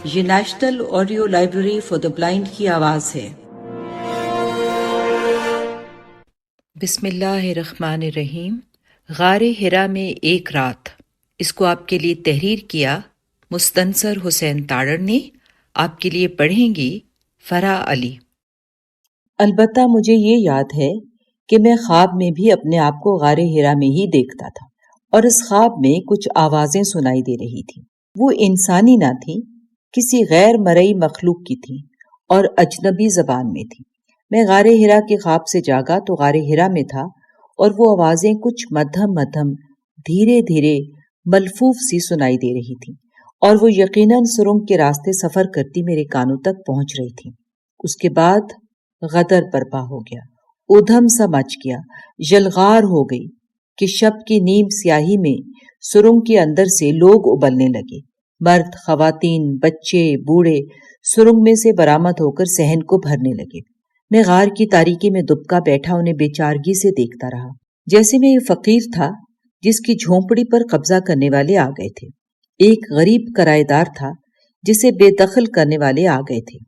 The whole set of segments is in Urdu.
یہ national audio library for the blind کی آواز ہے۔ بسم اللہ الرحمن الرحیم۔ غار ہرا میں ایک رات، اس کو آپ کے لیے تحریر کیا مستنصر حسین تاڑر نے۔ آپ کے لیے پڑھیں گی فرح علی۔ البتہ مجھے یہ یاد ہے کہ میں خواب میں بھی اپنے آپ کو غار ہرا میں ہی دیکھتا تھا، اور اس خواب میں کچھ آوازیں سنائی دے رہی تھیں۔ وہ انسانی نہ تھیں، کسی غیر مرئی مخلوق کی تھیں اور اجنبی زبان میں تھیں۔ میں غار ہرا کے خواب سے جاگا تو غار ہرا میں تھا، اور وہ آوازیں کچھ مدھم مدھم دھیرے دھیرے ملفوف سی سنائی دے رہی تھیں، اور وہ یقیناً سرنگ کے راستے سفر کرتی میرے کانوں تک پہنچ رہی تھیں۔ اس کے بعد غدر برپا ہو گیا، ادھم سا مچ گیا، یلغار ہو گئی کہ شب کی نیم سیاہی میں سرنگ کے اندر سے لوگ ابلنے لگے۔ مرد، خواتین، بچے، بوڑھے سرنگ میں سے برآمد ہو کر صحن کو بھرنے لگے۔ میں غار کی تاریکی میں دبکا بیٹھا انہیں بے چارگی سے دیکھتا رہا، جیسے میں یہ فقیر تھا جس کی جھونپڑی پر قبضہ کرنے والے آ گئے تھے، ایک غریب کرایہ دار تھا جسے بے دخل کرنے والے آ گئے تھے۔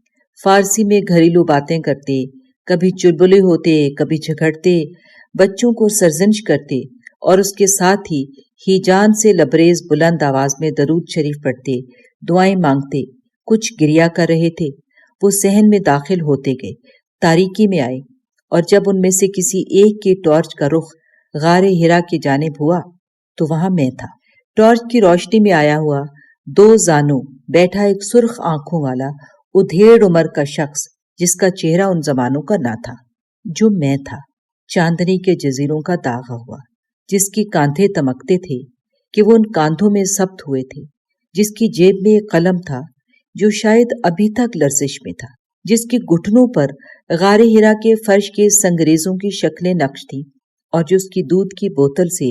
فارسی میں گھریلو باتیں کرتے، کبھی چلبلے ہوتے، کبھی جھگڑتے، بچوں کو سرزنش کرتے، اور اس کے ساتھ ہی جان سے لبریز بلند آواز میں درود شریف پڑھتے، دعائیں مانگتے، کچھ گریا کر رہے تھے۔ وہ صحن میں داخل ہوتے گئے، تاریکی میں آئے، اور جب ان میں سے کسی ایک کے ٹارچ کا رخ غار ہرا کی جانب ہوا تو وہاں میں تھا۔ ٹارچ کی روشنی میں آیا ہوا، دو زانوں بیٹھا ایک سرخ آنکھوں والا ادھیڑ عمر کا شخص، جس کا چہرہ ان زمانوں کا نہ تھا جو میں تھا، چاندنی کے جزیروں کا داغا ہوا، جس کی کاندھے تمکتے تھے کہ وہ ان کاندھوں میں ثبت ہوئے تھے، جس کی جیب میں ایک قلم تھا جو شاید ابھی تک لرزش میں تھا، جس کے گھٹنوں پر غار ہرا کے فرش کے سنگریزوں کی شکلیں نقش تھیں، اور جس کی دودھ کی بوتل سے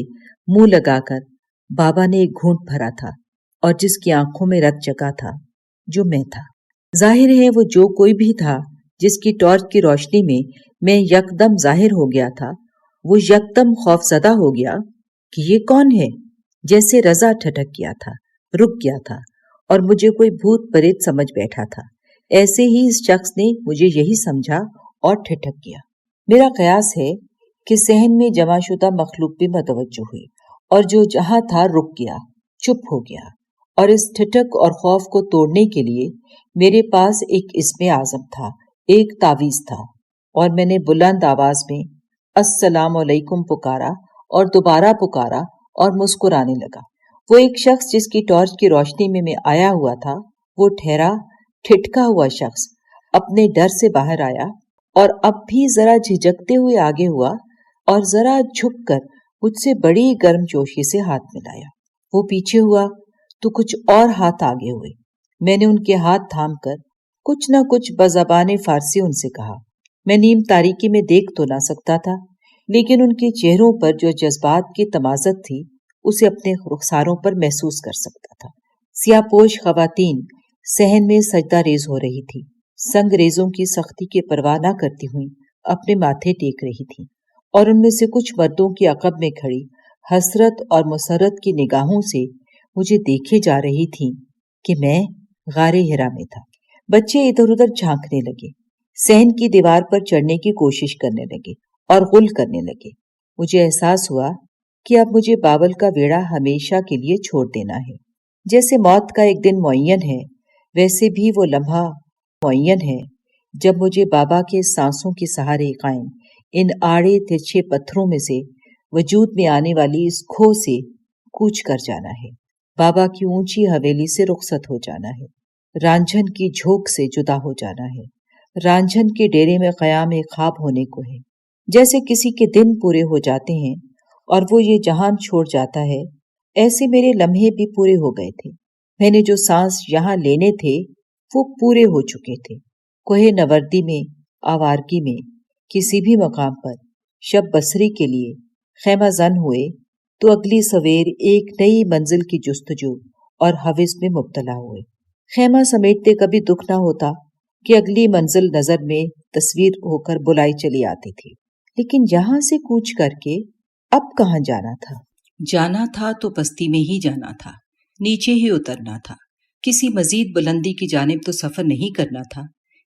منہ لگا کر بابا نے ایک گھونٹ بھرا تھا، اور جس کی آنکھوں میں رت جگا تھا جو میں تھا۔ ظاہر ہے وہ جو کوئی بھی تھا جس کی ٹارچ کی روشنی میں یکدم ظاہر ہو گیا تھا، وہ یکدم خوف زدہ ہو گیا کہ یہ کون ہے، جیسے رضا ٹھٹک گیا تھا، رک گیا تھا، اور مجھے کوئی بھوت پریت سمجھ بیٹھا تھا۔ ایسے ہی اس شخص نے مجھے یہی سمجھا اور ٹھٹک گیا۔ میرا قیاس ہے کہ صحن میں جمع شدہ مخلوق بھی متوجہ ہوئی، اور جو جہاں تھا رک گیا، چپ ہو گیا، اور اس ٹھٹک اور خوف کو توڑنے کے لیے میرے پاس ایک اسم اعظم تھا، ایک تعویذ تھا، اور میں نے بلند آواز میں السلام علیکم پکارا اور دوبارہ پکارا اور مسکرانے لگا۔ وہ ایک شخص جس کی ٹارچ کی روشنی میں آیا ہوا تھا، وہ ٹھہرا ٹھٹکا ہوا شخص اپنے ڈر سے باہر آیا، اور اب بھی ذرا جھجکتے ہوئے آگے ہوا، اور ذرا جھک کر مجھ سے بڑی گرم جوشی سے ہاتھ ملایا۔ وہ پیچھے ہوا تو کچھ اور ہاتھ آگے ہوئے۔ میں نے ان کے ہاتھ تھام کر کچھ نہ کچھ بزبان فارسی ان سے کہا۔ میں نیم تاریکی میں دیکھ تو نہ سکتا تھا، لیکن ان کے چہروں پر جو جذبات کی تمازت تھی اسے اپنے رخساروں پر محسوس کر سکتا تھا۔ سیاہ پوش خواتین صحن میں سجدہ ریز ہو رہی تھی، سنگ ریزوں کی سختی کی پرواہ نہ کرتی ہوئی اپنے ماتھے ٹیک رہی تھی، اور ان میں سے کچھ مردوں کی عقب میں کھڑی حسرت اور مسرت کی نگاہوں سے مجھے دیکھے جا رہی تھیں کہ میں غار ہرا میں تھا۔ بچے ادھر ادھر جھانکنے لگے، صحن کی دیوار پر چڑھنے کی کوشش کرنے لگے اور غل کرنے لگے۔ مجھے احساس ہوا کہ اب مجھے بابل کا ویڑا ہمیشہ کے لیے چھوڑ دینا ہے۔ جیسے موت کا ایک دن معین ہے، ویسے بھی وہ لمحہ معین ہے جب مجھے بابا کے سانسوں کے سہارے قائم ان آڑے ترچھے پتھروں میں سے وجود میں آنے والی اس کھو سے کوچ کر جانا ہے، بابا کی اونچی حویلی سے رخصت ہو جانا ہے، رانجھن کی جھوک سے جدا ہو جانا ہے، رانجھن کے ڈیرے میں قیام ایک خواب ہونے کو ہے۔ جیسے کسی کے دن پورے ہو جاتے ہیں اور وہ یہ جہان چھوڑ جاتا ہے، ایسے میرے لمحے بھی پورے ہو گئے تھے۔ میں نے جو سانس یہاں لینے تھے وہ پورے ہو چکے تھے۔ کوہ نوردی میں، آوارگی میں، کسی بھی مقام پر شب بسری کے لیے خیمہ زن ہوئے تو اگلی سویر ایک نئی منزل کی جستجو اور ہوس میں مبتلا ہوئے۔ خیمہ سمیٹتے کبھی دکھ نہ ہوتا کہ اگلی منزل نظر میں تصویر ہو کر بلائی چلی آتی تھی، لیکن یہاں سے کوچ کر کے اب کہاں جانا تھا؟ جانا تھا تو بستی میں ہی جانا تھا، نیچے ہی اترنا تھا، کسی مزید بلندی کی جانب تو سفر نہیں کرنا تھا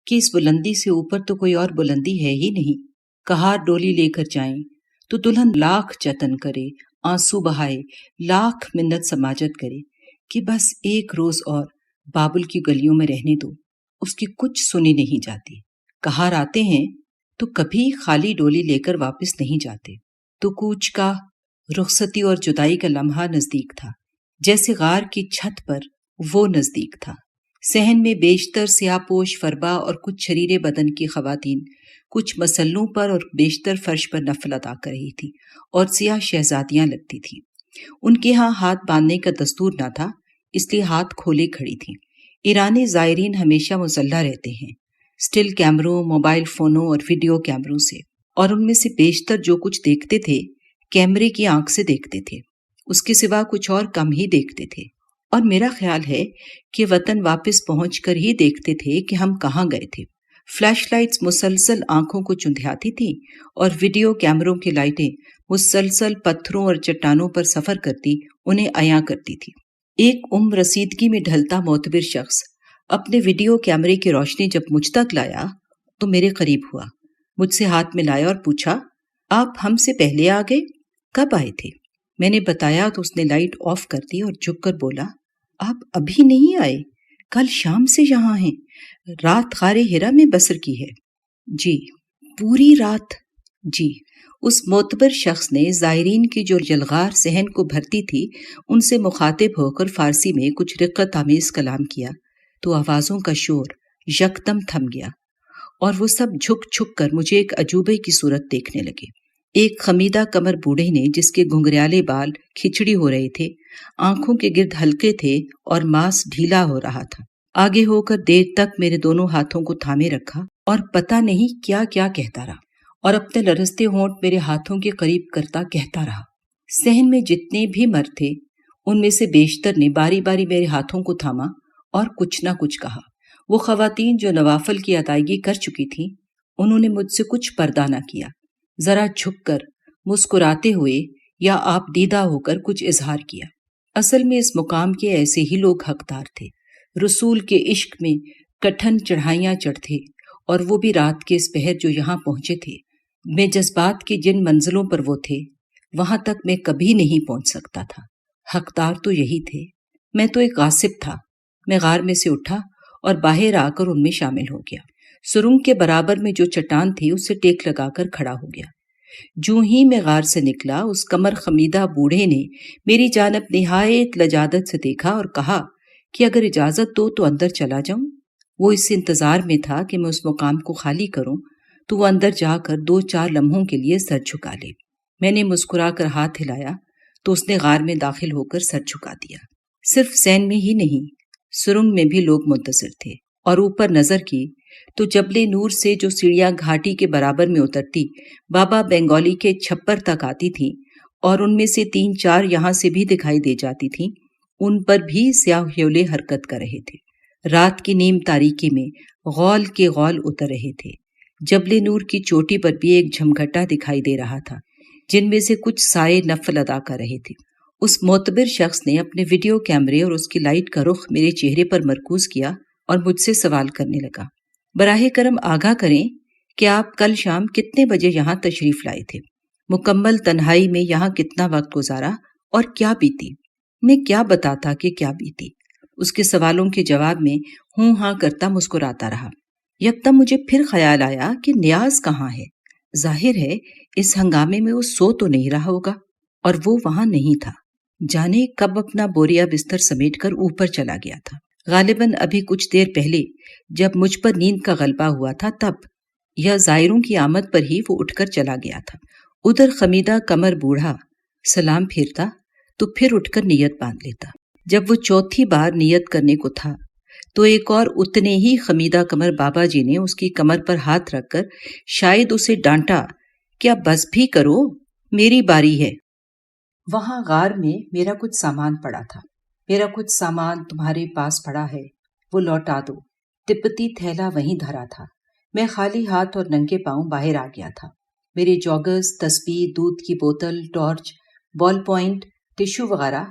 کہ اس بلندی سے اوپر تو کوئی اور بلندی ہے ہی نہیں۔ کہار ڈولی لے کر جائیں تو دلہن لاکھ جتن کرے، آنسو بہائے، لاکھ منت سماجت کرے کہ بس ایک روز اور بابل کی گلیوں میں رہنے دو، اس کی کچھ سنی نہیں جاتی۔ کہار آتے ہیں تو کبھی خالی ڈولی لے کر واپس نہیں جاتے۔ تو کوچ کا، رخصتی اور جدائی کا لمحہ نزدیک تھا، جیسے غار کی چھت پر وہ نزدیک تھا۔ صحن میں بیشتر سیاہ پوش فربا اور کچھ شریرے بدن کی خواتین کچھ مسلوں پر اور بیشتر فرش پر نفل ادا کر رہی تھی اور سیاہ شہزادیاں لگتی تھیں۔ ان کے ہاں ہاتھ باندھنے کا دستور نہ تھا، اس لیے ہاتھ کھولے کھڑی تھیں۔ ایرانی زائرین ہمیشہ مسلح رہتے ہیں، سٹل کیمروں، موبائل فونوں اور ویڈیو کیمروں سے، اور ان میں سے بیشتر جو کچھ دیکھتے تھے کیمرے کی آنکھ سے دیکھتے تھے، اس کے سوا کچھ اور کم ہی دیکھتے تھے۔ اور میرا خیال ہے کہ وطن واپس پہنچ کر ہی دیکھتے تھے کہ ہم کہاں گئے تھے۔ فلیش لائٹس مسلسل آنکھوں کو چندھیاتی تھیں اور ویڈیو کیمروں کی لائٹیں مسلسل پتھروں اور چٹانوں پر سفر کرتی انہیں عیاں کرتی تھی۔ ایک رسیدگی میں ڈھلتا معتبر شخص اپنے ویڈیو کیمرے کی روشنی جب مجھ تک لایا تو میرے قریب ہوا، مجھ سے ہاتھ ملایا اور پوچھا، آپ ہم سے پہلے آ گئے؟ کب آئے تھے؟ میں نے بتایا تو اس نے لائٹ آف کر دی اور جھک کر بولا، آپ ابھی نہیں آئے، کل شام سے یہاں ہیں، رات غار ہرا میں بسر کی ہے۔ جی، پوری رات؟ جی۔ اس معتبر شخص نے زائرین کی جو یلغار صحن کو بھرتی تھی ان سے مخاطب ہو کر فارسی میں کچھ رقت آمیز کلام کیا تو آوازوں کا شور یکدم تھم گیا اور وہ سب جھک جھک کر مجھے ایک عجوبے کی صورت دیکھنے لگے۔ ایک خمیدہ کمر بوڑھے نے، جس کے گھنگریالے بال کھچڑی ہو رہے تھے، آنکھوں کے گرد ہلکے تھے اور ماس ڈھیلا ہو رہا تھا، آگے ہو کر دیر تک میرے دونوں ہاتھوں کو تھامے رکھا اور پتہ نہیں کیا کیا کہتا رہا، اور اپنے لرزتے ہونٹ میرے ہاتھوں کے قریب کرتا کہتا رہا۔ صحن میں جتنے بھی مرد تھے ان میں سے بیشتر نے باری باری میرے ہاتھوں کو تھاما اور کچھ نہ کچھ کہا۔ وہ خواتین جو نوافل کی ادائیگی کر چکی تھیں انہوں نے مجھ سے کچھ پردہ نہ کیا، ذرا جھک کر مسکراتے ہوئے یا آپ دیدہ ہو کر کچھ اظہار کیا۔ اصل میں اس مقام کے ایسے ہی لوگ حقدار تھے، رسول کے عشق میں کٹھن چڑھائیاں چڑھتے، اور وہ بھی رات کے اس پہر جو یہاں پہنچے تھے۔ میں جذبات کی جن منزلوں پر وہ تھے وہاں تک میں کبھی نہیں پہنچ سکتا تھا۔ حقدار تو یہی تھے، میں تو ایک غاصب تھا۔ میں غار میں سے اٹھا اور باہر آ کر ان میں شامل ہو گیا۔ سرنگ کے برابر میں جو چٹان تھی اس سے ٹیک لگا کر کھڑا ہو گیا۔ جو ہی میں غار سے نکلا اس کمر خمیدہ بوڑھے نے میری جانب نہایت لجاجت سے دیکھا اور کہا کہ اگر اجازت دو تو اندر چلا جاؤں۔ وہ اس انتظار میں تھا کہ میں اس مقام کو خالی کروں تو وہ اندر جا کر 2-4 لمحوں کے لیے سر جھکا لے۔ میں نے مسکرا کر ہاتھ ہلایا تو اس نے غار میں داخل ہو کر سر جھکا دیا۔ صرف سین میں ہی نہیں، سرنگ میں بھی لوگ منتظر تھے، اور اوپر نظر کی تو جبل نور سے جو سیڑھیاں گھاٹی کے برابر میں اترتی بابا بنگالی کے چھپر تک آتی تھیں، اور ان میں سے 3-4 یہاں سے بھی دکھائی دے جاتی تھیں، ان پر بھی سیاہ ہیولے حرکت کر رہے تھے۔ رات کی نیم تاریکی میں غول کے غول اتر رہے تھے۔ جبل نور کی چوٹی پر بھی ایک جھمگھٹا دکھائی دے رہا تھا، جن میں سے کچھ سائے نفل ادا کر رہے تھے۔ اس معتبر شخص نے اپنے ویڈیو کیمرے اور اس کی لائٹ کا رخ میرے چہرے پر مرکوز کیا اور مجھ سے سوال کرنے لگا، براہ کرم آگاہ کریں کہ آپ کل شام کتنے بجے یہاں تشریف لائے تھے؟ مکمل تنہائی میں یہاں کتنا وقت گزارا اور کیا بیتی؟ میں کیا بتاتا کہ کیا بیتی؟ اس کے سوالوں کے جواب میں ہوں ہاں کرتا مسکراتا رہا۔ یکدم مجھے پھر خیال آیا کہ نیاز کہاں ہے؟ ظاہر ہے اس ہنگامے میں وہ سو تو نہیں رہا ہوگا، اور وہ وہاں نہیں تھا۔ جانے کب اپنا بوریا بستر سمیٹ کر اوپر چلا گیا تھا۔ غالباً ابھی کچھ دیر پہلے جب مجھ پر نیند کا غلبہ ہوا تھا تب، یا زائروں کی آمد پر ہی وہ اٹھ کر چلا گیا تھا۔ ادھر خمیدہ کمر بوڑھا سلام پھیرتا تو پھر اٹھ کر نیت باندھ لیتا۔ جب وہ چوتھی بار نیت کرنے کو تھا تو ایک اور اتنے ہی خمیدہ کمر بابا جی نے اس کی کمر پر ہاتھ رکھ کر شاید اسے ڈانٹا، کیا بس بھی کرو، میری باری ہے۔ وہاں غار میں میرا کچھ سامان پڑا تھا۔ میرا کچھ سامان تمہارے پاس پڑا ہے، وہ لوٹا دو۔ تبتی تھیلا وہیں دھرا تھا۔ میں خالی ہاتھ اور ننگے پاؤں باہر آ گیا تھا۔ میرے جوگز، تسبیح، دودھ کی بوتل، ٹارچ، بال پوائنٹ، ٹشو وغیرہ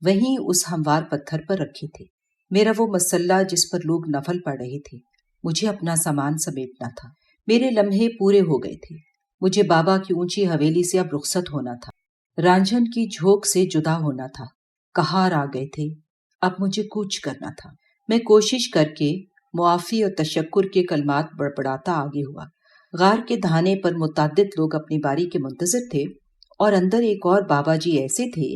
وہیں اس ہموار پتھر پر رکھے تھے۔ میرا وہ مسلح جس پر لوگ نفل پڑھ رہے تھے، مجھے اپنا سامان سمیٹنا تھا۔ میرے لمحے پورے ہو گئے تھے۔ مجھے بابا کی اونچی حویلی سے اب رخصت ہونا تھا، رانجھن کی جھونک سے جدا ہونا تھا۔ کہار آ گئے تھے، اب مجھے کوچ کرنا تھا۔ میں کوشش کر کے معافی اور تشکر کے کلمات بڑبڑاتا آگے ہوا۔ غار کے دھانے پر متعدد لوگ اپنی باری کے منتظر تھے، اور اندر ایک اور بابا جی ایسے تھے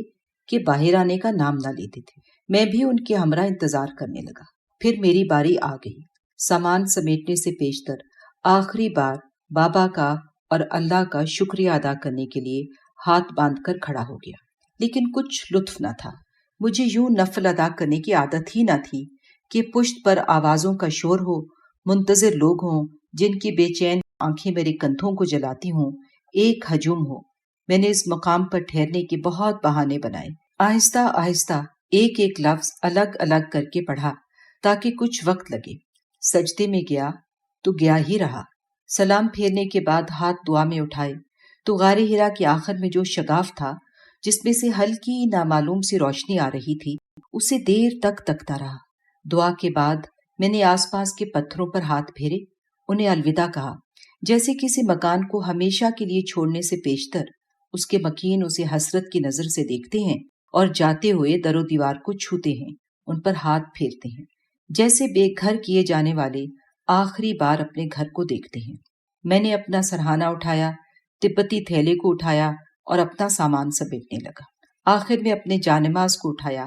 کہ باہر آنے کا نام نہ لیتے تھے۔ میں بھی ان کے ہمراہ انتظار کرنے لگا۔ پھر میری باری آ گئی۔ سامان سمیٹنے سے پیشتر آخری بار بابا کا اور اللہ کا شکریہ ادا کرنے کے لیے ہاتھ باندھ کر کھڑا ہو گیا، لیکن کچھ لطف نہ تھا۔ مجھے یوں نفل ادا کرنے کی عادت ہی نہ تھی کہ پشت پر آوازوں کا شور ہو، منتظر لوگ ہوں جن کی بے چین آنکھیں میرے کندھوں کو جلاتی ہوں، ایک ہجوم ہو۔ میں نے اس مقام پر ٹھہرنے کے بہت بہانے بنائے۔ آہستہ آہستہ ایک ایک لفظ الگ الگ کر کے پڑھا تاکہ کچھ وقت لگے۔ سجدے میں گیا تو گیا ہی رہا۔ سلام پھیرنے کے بعد ہاتھ دعا میں اٹھائے تو غار ہرا کے آخر میں جو شگاف تھا، جس میں سے ہلکی نامعلوم سی روشنی آ رہی تھی، اسے دیر تک تکتا رہا۔ دعا کے بعد میں نے آس پاس کے پتھروں پر ہاتھ پھیرے، انہیں الوداع کہا، جیسے کسی مکان کو ہمیشہ کے لیے چھوڑنے سے پیشتر اس کے مکین اسے حسرت کی نظر سے دیکھتے ہیں اور جاتے ہوئے در و دیوار کو چھوتے ہیں، ان پر ہاتھ پھیرتے ہیں، جیسے بے گھر کیے جانے والے آخری بار اپنے گھر کو دیکھتے ہیں۔ میں نے اپنا سرہانہ اٹھایا، تبتی تھیلے کو اٹھایا اور اپنا سامان سمیٹنے لگا۔ آخر میں اپنے جانماز کو اٹھایا،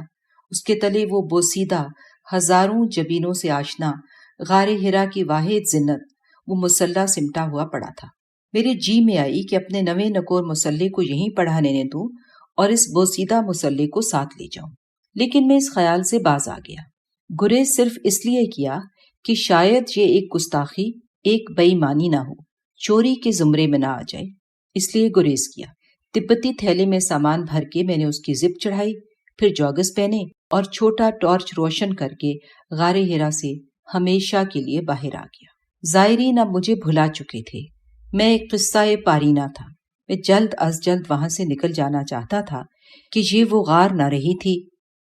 اس کے تلے وہ بوسیدہ ہزاروں جبینوں سے آشنا غار ہرا کی واحد زنت، وہ مسلح سمٹا ہوا پڑا تھا۔ میرے جی میں آئی کہ اپنے نویں نکور مسلح کو یہیں پڑھا لینے دوں اور اس بوسیدہ مسلح کو ساتھ لے جاؤں، لیکن میں اس خیال سے باز آ گیا۔ گریز صرف اس لیے کیا کہ شاید یہ ایک گستاخی، ایک بے ایمانی نہ ہو، چوری کے زمرے میں نہ آ جائے، اس لیے گریز کیا۔ تبتی تھیلے میں سامان بھر کے میں نے اس کی زپ چڑھائی، پھر جوگس پہنے اور چھوٹا ٹارچ روشن کر کے غار ہرا سے ہمیشہ کے لیے باہر آ گیا۔ زائرین اب مجھے بھلا چکے تھے۔ میں ایک قصہ پارینہ تھا۔ میں جلد از جلد وہاں سے نکل جانا چاہتا تھا کہ یہ وہ غار نہ رہی تھی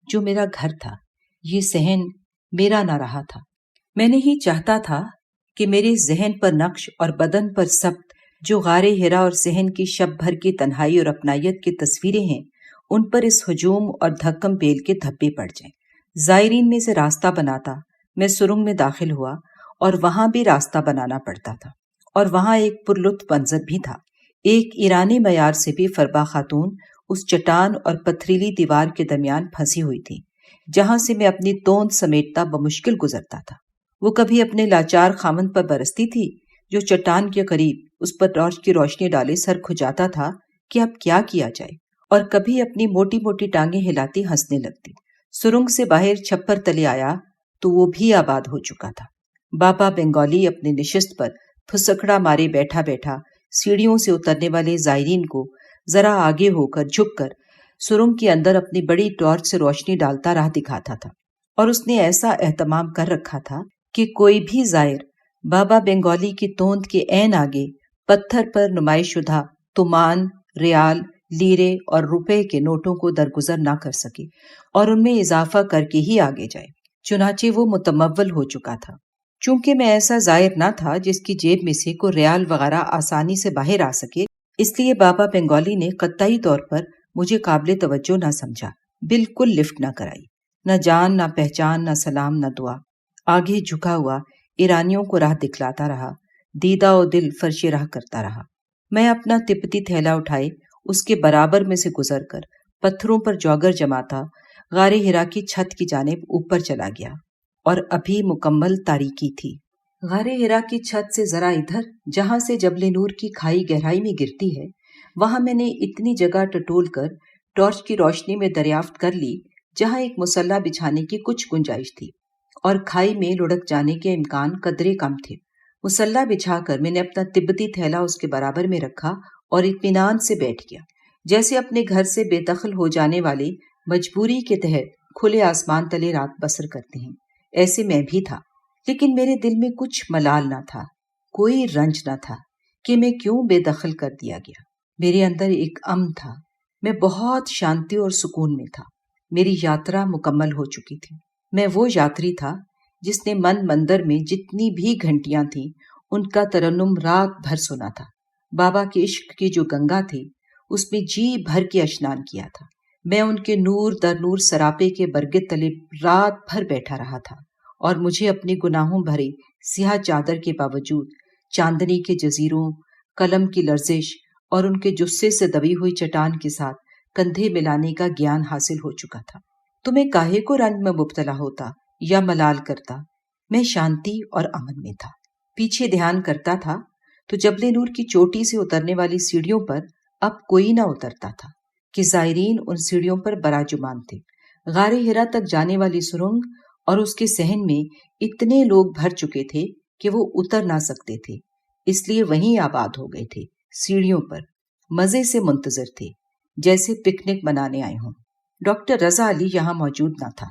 جو میرا گھر تھا، یہ صحن میرا نہ رہا تھا۔ میں نہیں چاہتا تھا کہ میرے ذہن پر نقش اور بدن پر ثبت جو غار ہرا اور صحن کی شب بھر کی تنہائی اور اپنائیت کی تصویریں ہیں، ان پر اس ہجوم اور دھکم بیل کے دھبے پڑ جائیں۔ زائرین میں سے راستہ بناتا میں سرنگ میں داخل ہوا، اور وہاں بھی راستہ بنانا پڑتا تھا، اور وہاں ایک پرلطف منظر بھی تھا۔ ایک ایرانی معیار سے بھی فربا خاتون اس چٹان اور پتھریلی دیوار کے درمیان پھنسی ہوئی تھی، جہاں سے میں اپنی توند سمیٹتا بمشکل گزرتا تھا۔ وہ کبھی اپنے لاچار خامند پر برستی تھی جو چٹان کے قریب اس پر ٹارچ کی روشنی ڈالے سر کھجاتا تھا کہ اب کیا کیا جائے، اور کبھی اپنی موٹی موٹی ٹانگیں ہلاتی ہنسنے لگتی۔ سرنگ سے باہر چھپر تلے آیا تو وہ بھی آباد ہو چکا تھا۔ بابا بنگالی اپنی نشست پر پھسکڑا مارے بیٹھا بیٹھا سیڑھیوں سے اترنے والے زائرین کو ذرا آگے ہو کر جھک کر سرنگ کے اندر اپنی بڑی ٹارچ سے روشنی ڈالتا راہ دکھاتا تھا، اور اس نے ایسا اہتمام کر رکھا تھا کہ کوئی بھی زائر بابا بنگالی کی توند کے عین آگے پتھر پر نمائش شدہ تومان، ریال، لیرے اور روپے کے نوٹوں کو درگزر نہ کر سکے اور ان میں اضافہ کر کے ہی آگے جائے۔ چنانچہ وہ متمول ہو چکا تھا۔ چونکہ میں ایسا زائر نہ تھا جس کی جیب میں سے کوئی ریال وغیرہ آسانی سے باہر آ سکے، اس لیے بابا بنگالی نے قطعی طور پر مجھے قابل توجہ نہ سمجھا، بالکل لفٹ نہ کرائی، نہ جان، نہ پہچان، نہ سلام، نہ دعا۔ آگے جھکا ہوا ایرانیوں کو راہ دکھلاتا رہا، دیدہ و دل فرش راہ کرتا رہا۔ میں اپنا تبتی تھیلا اٹھائے اس کے برابر میں سے گزر کر پتھروں پر جوگر جماتا غار ہرا کی چھت کی جانب اوپر چلا گیا، اور ابھی مکمل تاریکی تھی۔ غار ہرا کی چھت سے ذرا ادھر، جہاں سے جبل نور کی کھائی گہرائی میں گرتی ہے، وہاں میں نے اتنی جگہ ٹٹول کر ٹارچ کی روشنی میں دریافت کر لی جہاں ایک مسلح بچھانے کی کچھ گنجائش تھی، اور کھائی میں لڑک جانے کے امکان قدرے کم تھے۔ مسلح بچھا کر میں نے اپنا تبتی تھیلا اس کے برابر میں رکھا اور اطمینان سے بیٹھ گیا، جیسے اپنے گھر سے بے دخل ہو جانے والے مجبوری کے تحت کھلے آسمان تلے رات بسر کرتے ہیں، ایسے میں بھی تھا۔ لیکن میرے دل میں کچھ ملال نہ تھا، کوئی رنج نہ تھا کہ میں کیوں بے دخل کر دیا گیا۔ میرے اندر ایک امن تھا، میں بہت شانتی اور سکون میں تھا۔ میری یاترا مکمل ہو چکی تھی۔ میں وہ یاتری تھا جس نے من مندر میں جتنی بھی گھنٹیاں تھیں ان کا ترنم رات بھر سنا تھا۔ بابا کے عشق کی جو گنگا تھی اس میں جی بھر کے اشنان کیا تھا۔ میں ان کے نور در نور سراپے کے برگے تلے رات بھر بیٹھا رہا تھا، اور مجھے اپنے گناہوں بھرے سیاہ چادر کے باوجود چاندنی کے جزیروں، قلم کی لرزش اور ان کے جسے سے دبی ہوئی چٹان کے ساتھ کندھے ملانے کا گیان حاصل ہو چکا تھا۔ تو میں کاہے کو رنج میں مبتلا ہوتا یا ملال کرتا؟ میں شانتی اور امن میں تھا۔ پیچھے دھیان کرتا تھا تو جبل نور کی چوٹی سے اترنے والی سیڑھیوں پر اب کوئی نہ اترتا تھا کہ زائرین ان سیڑھیوں پر براجمان تھے۔ غار ہرا تک جانے والی سرنگ اور اس کے صحن میں اتنے لوگ بھر چکے تھے کہ وہ اتر نہ سکتے تھے، اس لیے وہیں آباد ہو گئے تھے، سیڑھیوں پر، مزے سے منتظر تھے، جیسے پکنک منانے آئے ہوں۔ ڈاکٹر رضا علی یہاں موجود نہ تھا۔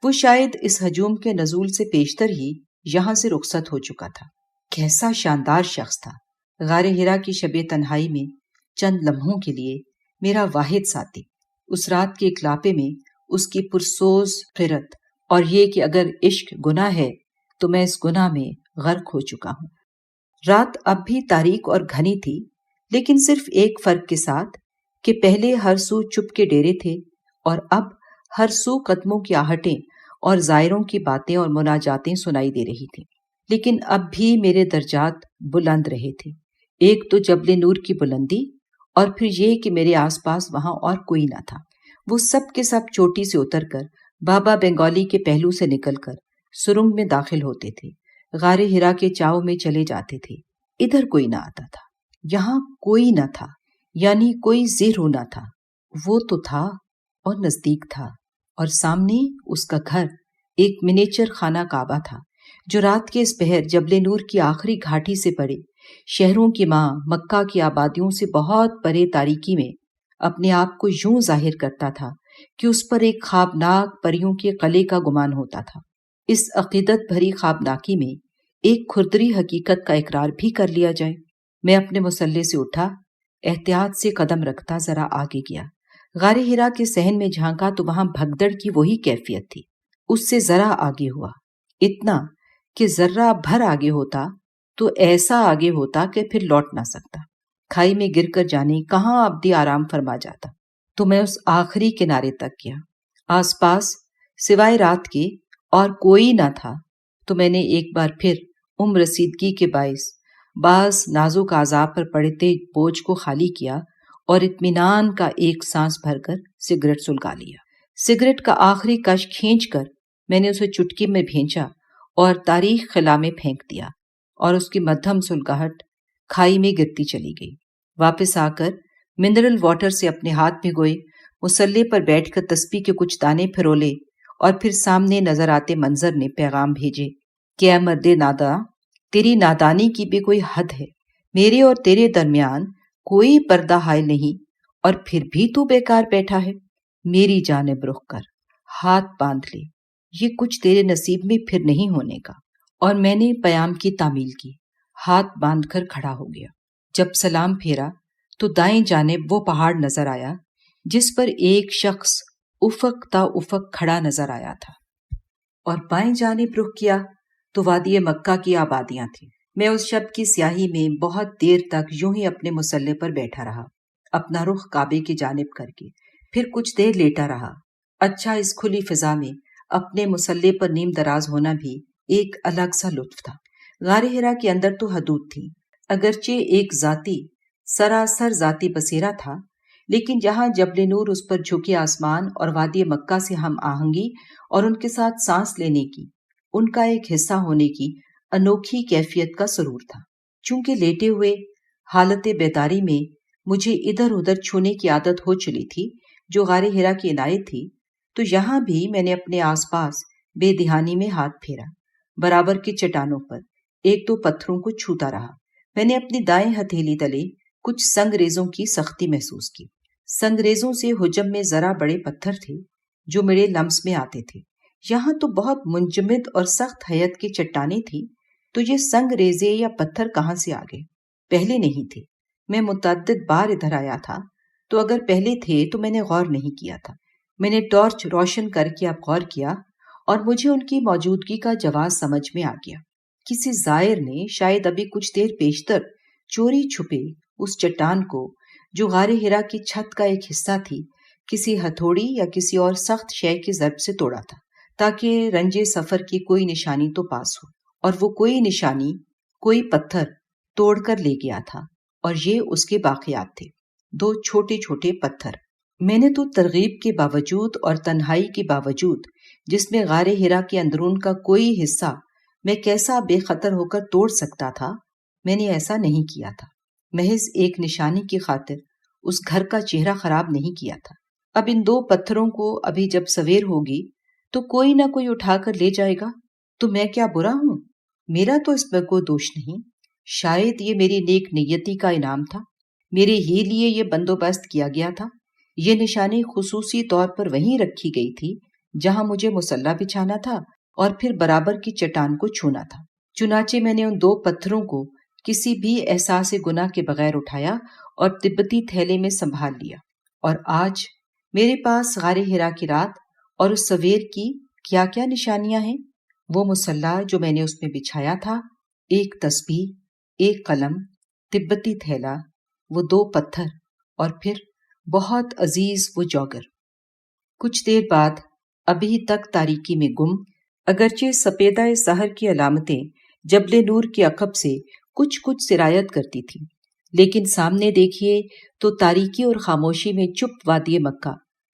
وہ شاید اس ہجوم کے نزول سے پیشتر ہی یہاں سے رخصت ہو چکا تھا۔ کیسا شاندار شخص تھا! غار ہرا کی شب تنہائی میں چند لمحوں کے لیے میرا واحد ساتھی، اس رات کے اکلاپے میں اس کی پرسوز خیرت، اور یہ کہ اگر عشق گناہ ہے تو میں اس گناہ میں غرق ہو چکا ہوں۔ رات اب بھی تاریک اور گھنی تھی، لیکن صرف ایک فرق کے ساتھ کہ پہلے ہر سو چپ کے ڈیرے تھے اور اب ہر سو قدموں کی آہٹیں اور زائروں کی باتیں اور مناجاتیں سنائی دے رہی تھیں۔ لیکن اب بھی میرے درجات بلند رہے تھے، ایک تو جبل نور کی بلندی، اور پھر یہ کہ میرے آس پاس وہاں اور کوئی نہ تھا۔ وہ سب کے سب چوٹی سے اتر کر بابا بنگالی کے پہلو سے نکل کر سرنگ میں داخل ہوتے تھے، غار ہرا کے چاؤ میں چلے جاتے تھے۔ ادھر کوئی نہ آتا تھا، یہاں کوئی نہ تھا، یعنی کوئی زیرو نہ تھا۔ وہ تو تھا اور نزدیک تھا، اور سامنے اس کا گھر ایک منیچر خانہ کعبہ تھا جو رات کے اس پہر جبل نور کی آخری گھاٹی سے پڑے شہروں کی ماں مکہ کی آبادیوں سے بہت پرے تاریکی میں اپنے آپ کو یوں ظاہر کرتا تھا کہ اس پر ایک خوابناک پریوں کے قلعے کا گمان ہوتا تھا۔ اس عقیدت بھری خوابناکی میں ایک کھردری حقیقت کا اقرار بھی کر لیا جائے۔ میں اپنے مصلے سے اٹھا، احتیاط سے قدم رکھتا ذرا آگے گیا۔ غار ہرا کے صحن میں جھانکا تو وہاں بھگدڑ کی وہی کیفیت تھی۔ اس سے ذرا آگے ہوا، اتنا کہ ذرہ بھر آگے ہوتا تو ایسا آگے ہوتا کہ پھر لوٹ نہ سکتا، کھائی میں گر کر جانے کہاں ابدی آرام فرما جاتا۔ تو میں اس آخری کنارے تک گیا، آس پاس سوائے رات کے اور کوئی نہ تھا۔ تو میں نے ایک بار پھر رسیدگی کے باعث بعض نازک اعضاء پر پڑتے بوجھ کو خالی کیا اور اطمینان کا ایک سانس بھر کر سگریٹ سلگا لیا۔ سگریٹ کا آخری کش کھینچ کر میں نے اسے چٹکی میں بھینچا اور تاریخ خلا میں پھینک دیا، اور اس کی مدھم سلگاہٹ کھائی میں گرتی چلی گئی۔ واپس آ کر منرل واٹر سے اپنے ہاتھ بھگوئے، مصلے پر بیٹھ کر تسبیح کے کچھ دانے پھرولے، اور پھر سامنے نظر آتے منظر نے پیغام بھیجے کہ اے مرد ناداں، تیری نادانی کی بھی کوئی حد ہے، میرے اور تیرے درمیان کوئی پردہ حائل نہیں، اور پھر بھی تو بیکار بیٹھا ہے۔ میری جانب رخ کر، ہاتھ باندھ لے، یہ کچھ تیرے نصیب میں پھر نہیں ہونے کا۔ اور میں نے پیام کی تعمیل کی، ہاتھ باندھ کر کھڑا ہو گیا۔ جب سلام پھیرا تو دائیں جانب وہ پہاڑ نظر آیا جس پر ایک شخص افق تا افق کھڑا نظر آیا تھا، اور بائیں جانب رخ کیا تو وادی مکہ کی آبادیاں تھیں۔ میں اس شب کی سیاہی میں بہت دیر تک یوں ہی اپنے مصلے پر بیٹھا رہا، اپنا رخ کعبے کی جانب کر کے، پھر کچھ دیر لیٹا رہا۔ اچھا، اس کھلی فضا میں اپنے مصلے پر نیم دراز ہونا بھی ایک الگ سا لطف تھا۔ غار ہرا کے اندر تو حدود تھی، اگرچہ ایک ذاتی، سراسر ذاتی بسیرا تھا، لیکن جہاں جبل نور اس پر جھکے آسمان اور وادی مکہ سے ہم آہنگی اور ان کے ساتھ سانس لینے کی، ان کا ایک حصہ ہونے کی انوکھی کیفیت کا سرور تھا۔ چونکہ لیٹے ہوئے حالت بیداری میں مجھے ادھر ادھر چھونے کی عادت ہو چلی تھی جو غار ہرا کی عنایت تھی، تو یہاں بھی میں نے اپنے آس پاس بے دہانی میں ہاتھ پھیرا، برابر کی چٹانوں پر ایک دو پتھروں کو چھوتا رہا۔ میں نے اپنی دائیں ہتھیلی تلے کچھ سنگریزوں کی سختی محسوس کی۔ سنگریزوں سے حجم میں ذرا بڑے پتھر تھے جو میرے لمس میں آتے تھے۔ یہاں تو بہت منجمد اور سخت ہیئت کی چٹانیں تھیں، تو یہ سنگریزے یا پتھر کہاں سے آ گئے؟ پہلے نہیں تھے۔ میں متعدد بار ادھر آیا تھا، تو اگر پہلے تھے تو میں نے غور نہیں کیا تھا۔ میں نے ٹارچ روشن کر کے اب غور کیا، اور مجھے ان کی موجودگی کا جواز سمجھ میں آ گیا۔ کسی زائر نے شاید ابھی کچھ دیر پیشتر چوری چھپے اس چٹان کو، جو غار ہرا کی چھت کا ایک حصہ تھی، کسی ہتھوڑی یا کسی اور سخت شے کی ضرب سے توڑا تھا، تاکہ رنجے سفر کی کوئی نشانی تو پاس ہو۔ اور وہ کوئی نشانی، کوئی پتھر توڑ کر لے گیا تھا، اور یہ اس کے باقیات تھے، 2 چھوٹے چھوٹے پتھر۔ میں نے تو ترغیب کے باوجود اور تنہائی کے باوجود، جس میں غار ہرا کے اندرون کا کوئی حصہ میں کیسا بے خطر ہو کر توڑ سکتا تھا، میں نے ایسا نہیں کیا تھا۔ محض ایک نشانی کی خاطر اس گھر کا چہرہ خراب نہیں کیا تھا۔ اب ان 2 پتھروں کو ابھی جب سویر ہوگی تو کوئی نہ کوئی اٹھا کر لے جائے گا، تو میں کیا برا ہوں؟ میرا تو اس میں کوئی دوش نہیں۔ شاید یہ میری نیک نیتی کا انعام تھا، میرے ہی لیے یہ بندوبست کیا گیا تھا۔ یہ نشانی خصوصی طور پر وہیں رکھی گئی تھی جہاں مجھے مصلی بچھانا تھا اور پھر برابر کی چٹان کو چھونا تھا۔ چنانچہ میں نے ان 2 پتھروں کو کسی بھی احساس گناہ کے بغیر اٹھایا اور تبتی تھیلے میں سنبھال لیا، اور آج میرے پاس غار ہرا کی رات اور اس سویر کی کیا کیا نشانیاں ہیں۔ وہ مصلی جو میں نے اس میں بچھایا تھا، ایک تسبیح، ایک قلم، تبتی تھیلا، وہ 2 پتھر، اور پھر بہت عزیز وہ جوگر۔ کچھ دیر بعد ابھی تک تاریکی میں گم، اگرچہ سپیدہ سحر کی علامتیں جبل نور کے عقب سے کچھ کچھ سرایت کرتی تھیں، لیکن سامنے دیکھیے تو تاریکی اور خاموشی میں چپ وادی مکہ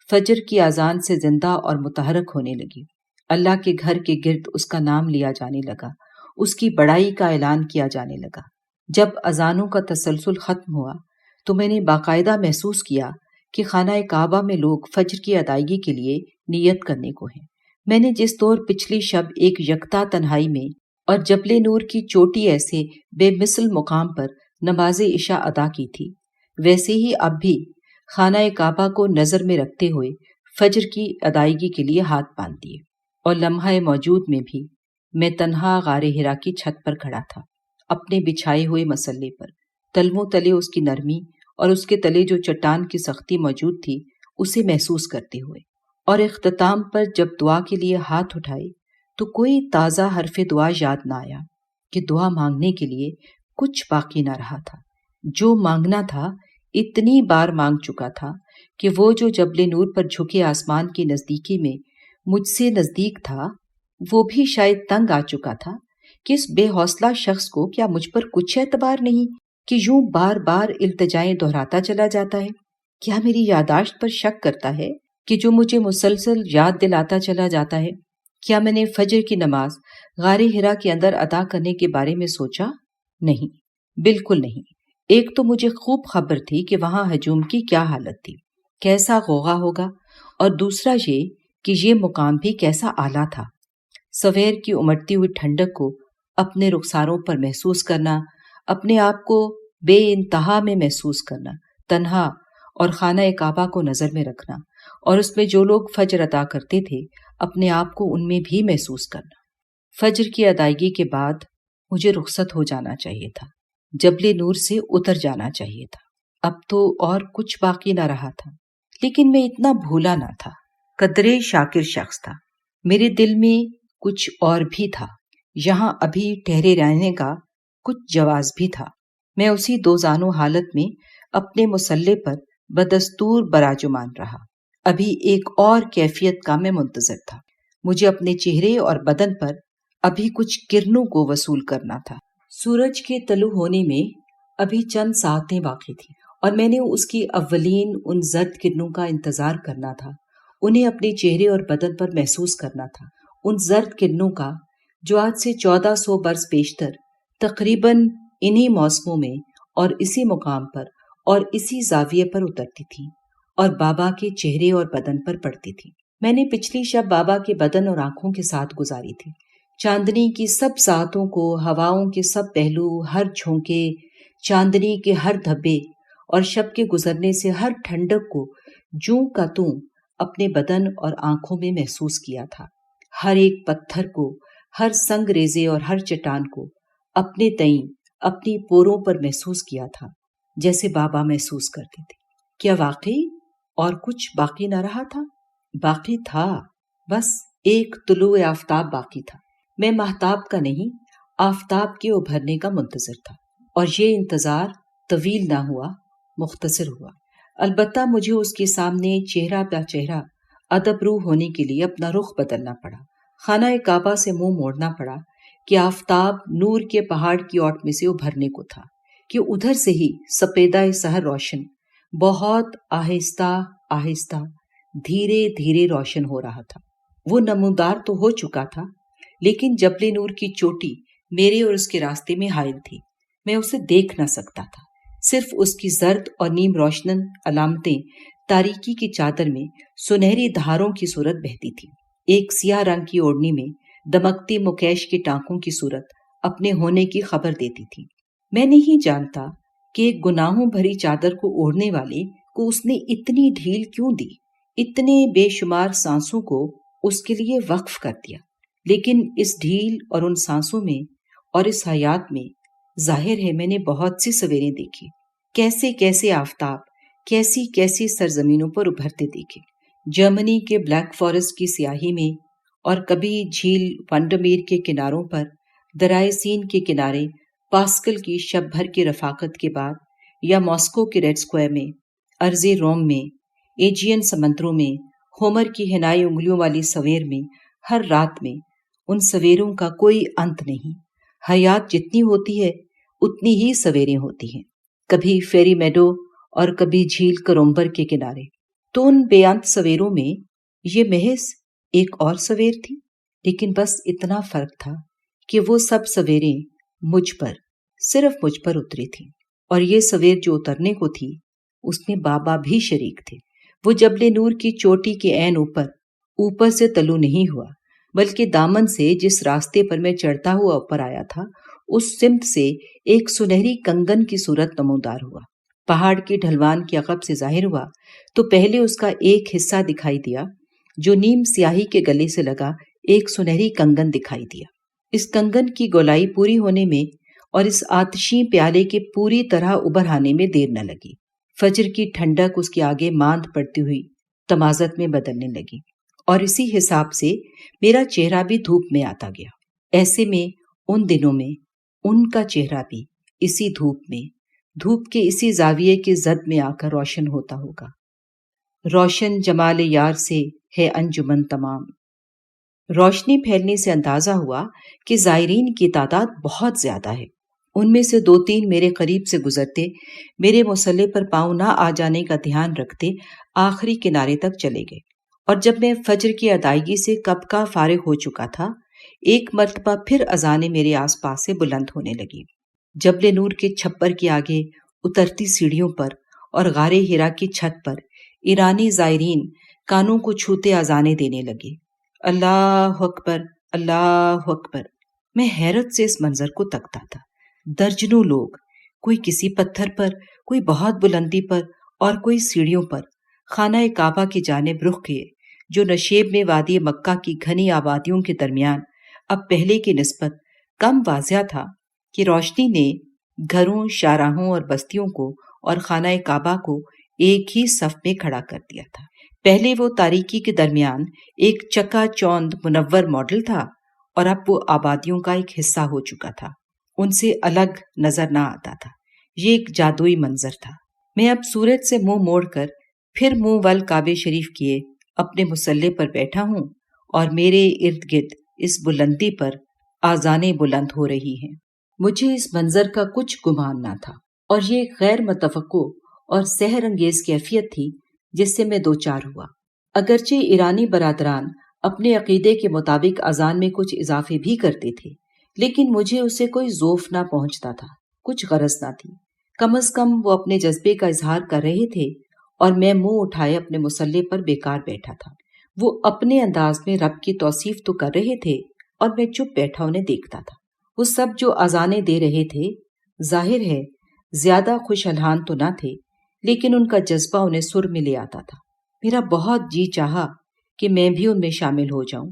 فجر کی اذان سے زندہ اور متحرک ہونے لگی۔ اللہ کے گھر کے گرد اس کا نام لیا جانے لگا، اس کی بڑائی کا اعلان کیا جانے لگا۔ جب اذانوں کا تسلسل ختم ہوا تو میں نے باقاعدہ محسوس کیا کہ خانہ کعبہ میں لوگ فجر کی ادائیگی کے لیے نیت کرنے کو ہیں۔ میں نے جس طور پچھلی شب ایک یکتا تنہائی میں اور جبل نور کی چوٹی ایسے بے مثل مقام پر نماز عشاء ادا کی تھی، ویسے ہی اب بھی خانہ کعبہ کو نظر میں رکھتے ہوئے فجر کی ادائیگی کے لیے ہاتھ باندھ دیے، اور لمحہ موجود میں بھی میں تنہا غار ہرا کی چھت پر کھڑا تھا، اپنے بچھائے ہوئے مصلے پر، تلووں تلے اس کی نرمی اور اس کے تلے جو چٹان کی سختی موجود تھی اسے محسوس کرتے ہوئے، اور اختتام پر جب دعا کے لیے ہاتھ اٹھائے تو کوئی تازہ حرف دعا یاد نہ آیا کہ دعا مانگنے کے لیے کچھ باقی نہ رہا تھا۔ جو مانگنا تھا اتنی بار مانگ چکا تھا کہ وہ جو جبل نور پر جھکے آسمان کی نزدیکی میں مجھ سے نزدیک تھا، وہ بھی شاید تنگ آ چکا تھا کہ اس بے حوصلہ شخص کو کیا مجھ پر کچھ اعتبار نہیں کہ یوں بار بار التجائیں دہراتا چلا جاتا ہے؟ کیا میری یادداشت پر شک کرتا ہے کہ جو مجھے مسلسل یاد دلاتا چلا جاتا ہے؟ کیا میں نے فجر کی نماز غار ہرا کے اندر ادا کرنے کے بارے میں سوچا؟ نہیں، بالکل نہیں۔ ایک تو مجھے خوب خبر تھی کہ وہاں ہجوم کی کیا حالت تھی، کیسا غوغا ہوگا، اور دوسرا یہ کہ یہ مقام بھی کیسا اعلیٰ تھا۔ سویر کی امٹتی ہوئی ٹھنڈک کو اپنے رخساروں پر محسوس کرنا، اپنے آپ کو بے انتہا میں محسوس کرنا، تنہا اور خانہ کعبہ کو نظر میں رکھنا، اور اس میں جو لوگ فجر ادا کرتے تھے اپنے آپ کو ان میں بھی محسوس کرنا۔ فجر کی ادائیگی کے بعد مجھے رخصت ہو جانا چاہیے تھا، جبل نور سے اتر جانا چاہیے تھا۔ اب تو اور کچھ باقی نہ رہا تھا، لیکن میں اتنا بھولا نہ تھا، قدرے شاکر شخص تھا۔ میرے دل میں کچھ اور بھی تھا، یہاں ابھی ٹھہرے رہنے کا کچھ جواز بھی تھا۔ میں اسی دوزانو حالت میں اپنے مصلے پر بدستور براجمان رہا۔ ابھی ایک اور کیفیت کا میں منتظر تھا۔ مجھے اپنے چہرے اور بدن پر ابھی کچھ کرنوں کو وصول کرنا تھا۔ سورج کے طلوع ہونے میں ابھی چند ساعتیں باقی تھیں، اور میں نے اس کی اولین ان زرد کرنوں کا انتظار کرنا تھا، انہیں اپنے چہرے اور بدن پر محسوس کرنا تھا، ان زرد کرنوں کا جو آج سے 1400 برس بیشتر تقریباً انہی موسموں میں اور اسی مقام پر اور اسی زاویے پر اترتی تھی اور بابا کے چہرے اور بدن پر پڑتی تھی۔ میں نے پچھلی شب بابا کے بدن اور آنکھوں کے ساتھ گزاری تھی۔ چاندنی کی سب ساعتوں کو، ہواؤں کے سب پہلو، ہر جھونکے، چاندنی کے ہر دھبے اور شب کے گزرنے سے ہر ٹھنڈک کو جوں کا توں اپنے بدن اور آنکھوں میں محسوس کیا تھا۔ ہر ایک پتھر کو، ہر سنگ ریزے اور ہر چٹان کو اپنے تئیں، اپنی پوروں پر محسوس کیا تھا، جیسے بابا محسوس کرتے تھے۔ کیا واقعی اور کچھ باقی نہ رہا تھا؟ باقی تھا، بس ایک طلوع آفتاب باقی تھا۔ میں ماہتاب کا نہیں، آفتاب کے ابھرنے کا منتظر تھا، اور یہ انتظار طویل نہ ہوا، مختصر ہوا۔ البتہ مجھے اس کے سامنے چہرہ پہ چہرہ ادب رو ہونے کے لیے اپنا رخ بدلنا پڑا، خانہ کعبہ سے منہ موڑنا پڑا کہ آفتاب نور کے پہاڑ کی اوٹ میں سے ابھرنے کو تھا، کہ ادھر سے ہی سپیدہ سحر روشن، بہت آہستہ آہستہ، دھیرے دھیرے روشن ہو رہا تھا۔ وہ نمودار تو ہو چکا تھا، لیکن جبل نور کی چوٹی میرے اور اس کے راستے میں حائل تھی۔ میں اسے دیکھ نہ سکتا تھا، صرف اس کی زرد اور نیم روشن علامتیں تاریکی کی چادر میں سنہری دھاروں کی صورت بہتی تھی۔ ایک سیاہ رنگ کی اوڑھنی میں دمکتی مکیش کے ٹانکوں کی صورت اپنے ہونے کی خبر دیتی تھی۔ میں نہیں جانتا کہ ایک گناہوں بھری چادر کو اوڑھنے والے کو اس نے اتنی ڈھیل کیوں دی، اتنے بے شمار سانسوں کو اس کے لیے وقف کر دیا، لیکن اس ڈھیل اور ان سانسوں میں اور اس حیات میں ظاہر ہے میں نے بہت سی سویریں دیکھی، کیسے کیسے آفتاب کیسی کیسی سرزمینوں پر ابھرتے دیکھے، جرمنی کے بلیک فارسٹ کی سیاہی میں، اور کبھی جھیل ونڈرمیر کے کناروں پر، درائے سین کے کنارے پاسکل کی شب بھر کی رفاقت کے بعد، یا ماسکو کے ریڈ اسکوائر میں، ارض روم میں، ایجین سمندروں میں، ہومر کی ہنائی انگلیوں والی سویر میں، ہر رات میں ان سویروں کا کوئی انت نہیں۔ حیات جتنی ہوتی ہے اتنی ہی سویریں ہوتی ہیں، کبھی فیری میڈو اور کبھی جھیل کرومبر کے کنارے۔ تو ان بے انت سویروں میں یہ محض ایک اور سویر تھی، لیکن بس اتنا فرق تھا کہ وہ سب سویریں مجھ پر، صرف مجھ پر اتری تھیں، اور یہ سویر جو اترنے کو تھی اس میں بابا بھی شریک تھے۔ وہ جبل نور کی چوٹی کے عین اوپر سے طلوع نہیں ہوا، بلکہ دامن سے جس راستے پر میں چڑھتا ہوا اوپر آیا تھا اس سمت سے ایک سنہری کنگن کی صورت نمودار ہوا۔ پہاڑ کی ڈھلوان کے عقب سے ظاہر ہوا تو پہلے اس کا ایک حصہ دکھائی دیا جو نیم سیاہی کے گلے سے لگا ایک سنہری کنگن دکھائی دیا۔ اس کنگن کی گولائی پوری ہونے میں اور اس آتشیں پیالے کے پوری طرح ابھر آنے میں دیر نہ لگی۔ فجر کی ٹھنڈک اس کے آگے ماند پڑتی ہوئی تمازت میں بدلنے لگی، اور اسی حساب سے میرا چہرہ بھی دھوپ میں آتا گیا۔ ایسے میں ان دنوں میں ان کا چہرہ بھی اسی دھوپ کے اسی زاویے کے زد میں آ کر روشن ہوتا ہوگا۔ روشن جمال یار سے ہے انجمن تمام۔ روشنی پھیلنے سے اندازہ ہوا کہ زائرین کی تعداد بہت زیادہ ہے۔ ان میں سے 2-3 میرے قریب سے گزرتے، میرے مصلے پر پاؤں نہ آ جانے کا دھیان رکھتے آخری کنارے تک چلے گئے، اور جب میں فجر کی ادائیگی سے کب کا فارغ ہو چکا تھا، ایک مرتبہ پھر اذانیں میرے آس پاس سے بلند ہونے لگی۔ جبل نور کے چھپر کے آگے اترتی سیڑھیوں پر اور غار ہرا کی چھت پر ایرانی زائرین کانوں کو چھوتے اذانیں دینے لگے، اللہ اکبر، اللہ اکبر۔ میں حیرت سے اس منظر کو تکتا تھا۔ درجنوں لوگ، کوئی کسی پتھر پر، کوئی بہت بلندی پر اور کوئی سیڑھیوں پر، خانہ کعبہ کی جانب رخ کیے، جو نشیب میں وادی مکہ کی گھنی آبادیوں کے درمیان اب پہلے کی نسبت کم واضح تھا کہ روشنی نے گھروں، شاہراہوں اور بستیوں کو اور خانہ کعبہ کو ایک ہی صف میں کھڑا کر دیا تھا۔ پہلے وہ تاریکی کے درمیان ایک چکا چوند منور ماڈل تھا، اور اب وہ آبادیوں کا ایک حصہ ہو چکا تھا، ان سے الگ نظر نہ آتا تھا۔ یہ ایک جادوئی منظر تھا۔ میں اب سورج سے منہ موڑ کر پھر منہ ول کعبے شریف کیے اپنے مصلے پر بیٹھا ہوں، اور میرے ارد گرد اس بلندی پر آذانیں بلند ہو رہی ہیں۔ مجھے اس منظر کا کچھ گمان نہ تھا، اور یہ ایک غیر متوقع اور سحر انگیز کیفیت تھی جس سے میں دوچار ہوا۔ اگرچہ ایرانی برادران اپنے عقیدے کے مطابق اذان میں کچھ اضافے بھی کرتے تھے، لیکن مجھے اسے کوئی ذوف نہ پہنچتا تھا، کچھ غرض نہ تھی۔ کم از کم وہ اپنے جذبے کا اظہار کر رہے تھے، اور میں منہ اٹھائے اپنے مصلے پر بیکار بیٹھا تھا۔ وہ اپنے انداز میں رب کی توصیف تو کر رہے تھے، اور میں چپ بیٹھا انہیں دیکھتا تھا۔ وہ سب جو اذانیں دے رہے تھے، ظاہر ہے زیادہ خوش الحان تو نہ تھے، لیکن ان کا جذبہ انہیں سر میں لے آتا تھا۔ میرا بہت جی چاہا کہ میں بھی ان میں شامل ہو جاؤں۔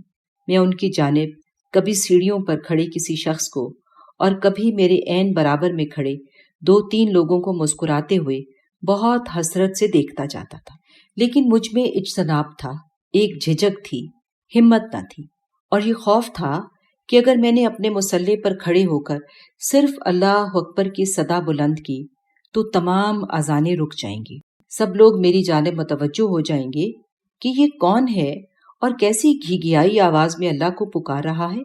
میں ان کی جانب کبھی سیڑھیوں پر کھڑے کسی شخص کو، اور کبھی میرے عین برابر میں کھڑے 2-3 لوگوں کو مسکراتے ہوئے بہت حسرت سے دیکھتا جاتا تھا، لیکن مجھ میں اجتناب تھا، ایک جھجک تھی ہمت نہ تھی، اور یہ خوف تھا کہ اگر میں نے اپنے مصلے پر کھڑے ہو کر صرف اللہ اکبر کی صدا بلند کی تو تمام اذانیں رک جائیں گی، سب لوگ میری جانب متوجہ ہو جائیں گے کہ یہ کون ہے اور کیسی گھیگھیائی آواز میں اللہ کو پکار رہا ہے،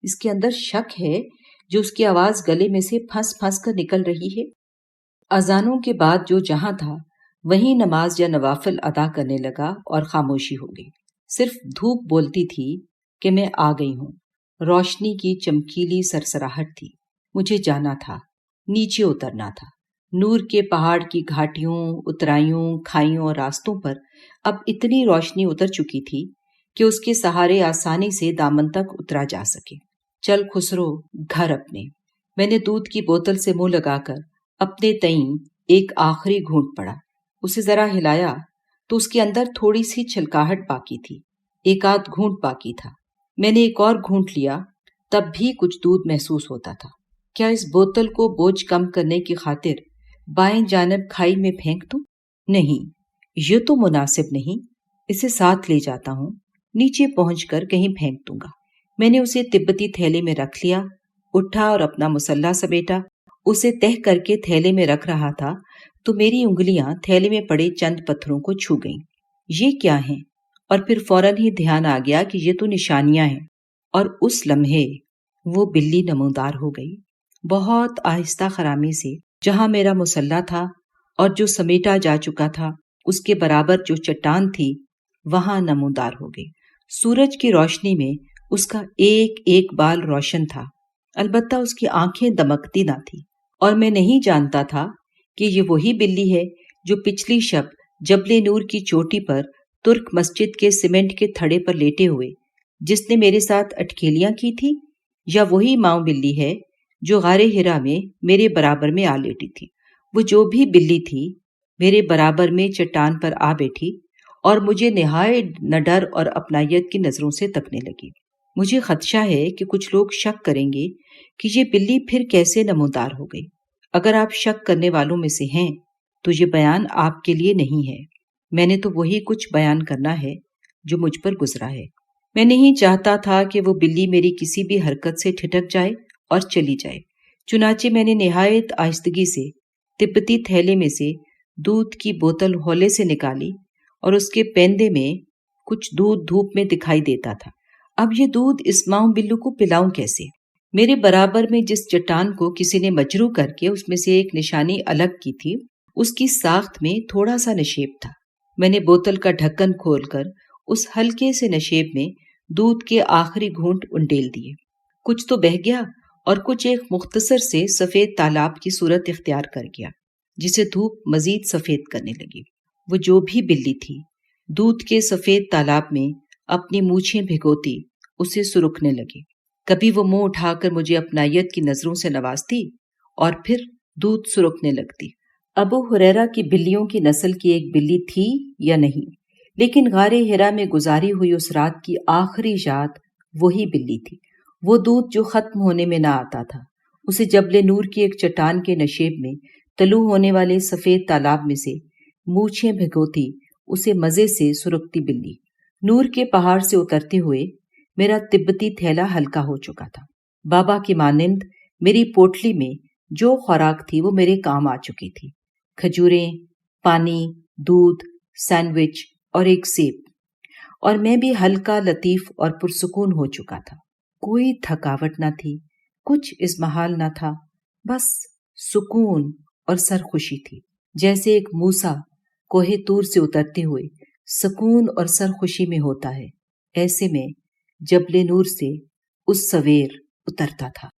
اس کے اندر شک ہے جو اس کی آواز گلے میں سے پھنس پھنس کر نکل رہی ہے۔ اذانوں کے بعد جو جہاں تھا وہیں نماز یا نوافل ادا کرنے لگا اور خاموشی ہو گئی، صرف دھوپ بولتی تھی کہ میں آ گئی ہوں، روشنی کی چمکیلی سرسراہٹ تھی، مجھے جانا تھا، نیچے اترنا تھا۔ نور کے پہاڑ کی گھاٹیوں، اترائیوں، کھائیوں اور راستوں پر اب اتنی روشنی اتر چکی تھی کہ اس کے سہارے آسانی سے دامن تک اترا جا سکے۔ چل خسرو گھر اپنے، میں نے دودھ کی بوتل سے منہ لگا کر اپنے تئیں ایک آخری گھونٹ پڑا، اسے ذرا ہلایا تو اس کے اندر تھوڑی سی چھلکاہٹ باقی تھی، ایک آدھ گھونٹ باقی تھا۔ میں نے ایک اور گھونٹ لیا، تب بھی کچھ دودھ محسوس ہوتا تھا۔ کیا اس بوتل کو بوجھ کم کرنے کی خاطر بائیں جانب کھائی میں پھینک دوں؟ نہیں، یہ تو مناسب نہیں، اسے ساتھ لے جاتا ہوں، نیچے پہنچ کر کہیں پھینک دوں گا۔ میں نے اسے تبتی تھیلے میں رکھ لیا، اٹھا اور اپنا مسلح سمیٹا، اسے تہہ کر کے تھیلے میں رکھ رہا تھا تو میری انگلیاں تھیلے میں پڑے چند پتھروں کو چھو گئیں۔ یہ کیا ہیں؟ اور پھر فوراً ہی دھیان آ گیا کہ یہ تو نشانیاں ہیں، اور اس لمحے وہ بلی نمودار ہو گئی، بہت آہستہ خرامی سے، جہاں میرا مسلح تھا اور جو سمیٹا جا چکا تھا اس کے برابر جو چٹان تھی وہاں نمودار ہو گئی۔ سورج کی روشنی میں اس کا ایک ایک بال روشن تھا، البتہ اس کی آنکھیں دمکتی نہ تھی، اور میں نہیں جانتا تھا کہ یہ وہی بلی ہے جو پچھلی شب جبل نور کی چوٹی پر ترک مسجد کے سیمنٹ کے تھڑے پر لیٹے ہوئے جس نے میرے ساتھ اٹکیلیاں کی تھی، یا وہی ماؤں بلی ہے جو غار ہرا میں میرے برابر میں آ لیٹی تھی۔ وہ جو بھی بلی تھی میرے برابر میں چٹان پر آ بیٹھی اور مجھے نہایت نڈر اور اپنائیت کی نظروں سے تکنے لگی۔ مجھے خدشہ ہے کہ کچھ لوگ شک کریں گے کہ یہ بلی پھر کیسے نمودار ہو گئی۔ اگر آپ شک کرنے والوں میں سے ہیں تو یہ بیان آپ کے لیے نہیں ہے، میں نے تو وہی کچھ بیان کرنا ہے جو مجھ پر گزرا ہے۔ میں نہیں چاہتا تھا کہ وہ بلی میری کسی بھی حرکت سے ٹھٹک جائے اور چلی جائے، چنانچہ میں نے نہایت آہستگی سے تبتی تھیلے میں سے دودھ کی بوتل ہولے سے نکالی اور اس کے پیندے میں کچھ دودھ دھوپ میں دکھائی دیتا تھا۔ اب یہ دودھ اس ماؤں بلو کو پلاؤں کیسے؟ میرے برابر میں جس چٹان کو کسی نے مجروح کر کے اس میں سے ایک نشانی الگ کی تھی، اس کی ساخت میں تھوڑا سا نشیب تھا۔ میں نے بوتل کا ڈھکن کھول کر اس ہلکے سے نشیب میں دودھ کے آخری گھونٹ انڈیل دیے۔ کچھ تو بہہ گیا اور کچھ ایک مختصر سے سفید تالاب کی صورت اختیار کر گیا جسے دھوپ مزید سفید کرنے لگی۔ وہ جو بھی بلی تھی دودھ کے سفید تالاب میں اپنی مونچھیں بھگوتی اسے سرکنے لگی، کبھی وہ منہ اٹھا کر مجھے اپنائیت کی نظروں سے نوازتی اور پھر دودھ سرکنے لگتی۔ ابو ہریرہ کی بلیوں کی نسل کی ایک بلی تھی یا نہیں، لیکن غار ہرا میں گزاری ہوئی اس رات کی آخری یاد وہی بلی تھی۔ وہ دودھ جو ختم ہونے میں نہ آتا تھا، اسے جبل نور کی ایک چٹان کے نشیب میں طلوع ہونے والے سفید تالاب میں سے مونچھیں بھگوتی اسے مزے سے سرکتی بلی۔ نور کے پہاڑ سے اترتے ہوئے میرا تبتی تھیلا ہلکا ہو چکا تھا۔ بابا کی مانند میری پوٹلی میں جو خوراک تھی وہ میرے کام آ چکی تھی، کھجوریں، پانی، دودھ، سینڈوچ اور ایک سیب، اور میں بھی ہلکا، لطیف اور پرسکون ہو چکا تھا۔ کوئی تھکاوٹ نہ تھی، کچھ ازمہال نہ تھا، بس سکون اور سرخوشی تھی، جیسے ایک موسیٰ کوہ طور سے اترتے ہوئے سکون اور سرخوشی میں ہوتا ہے، ایسے میں جبل نور سے اس سویر اترتا تھا۔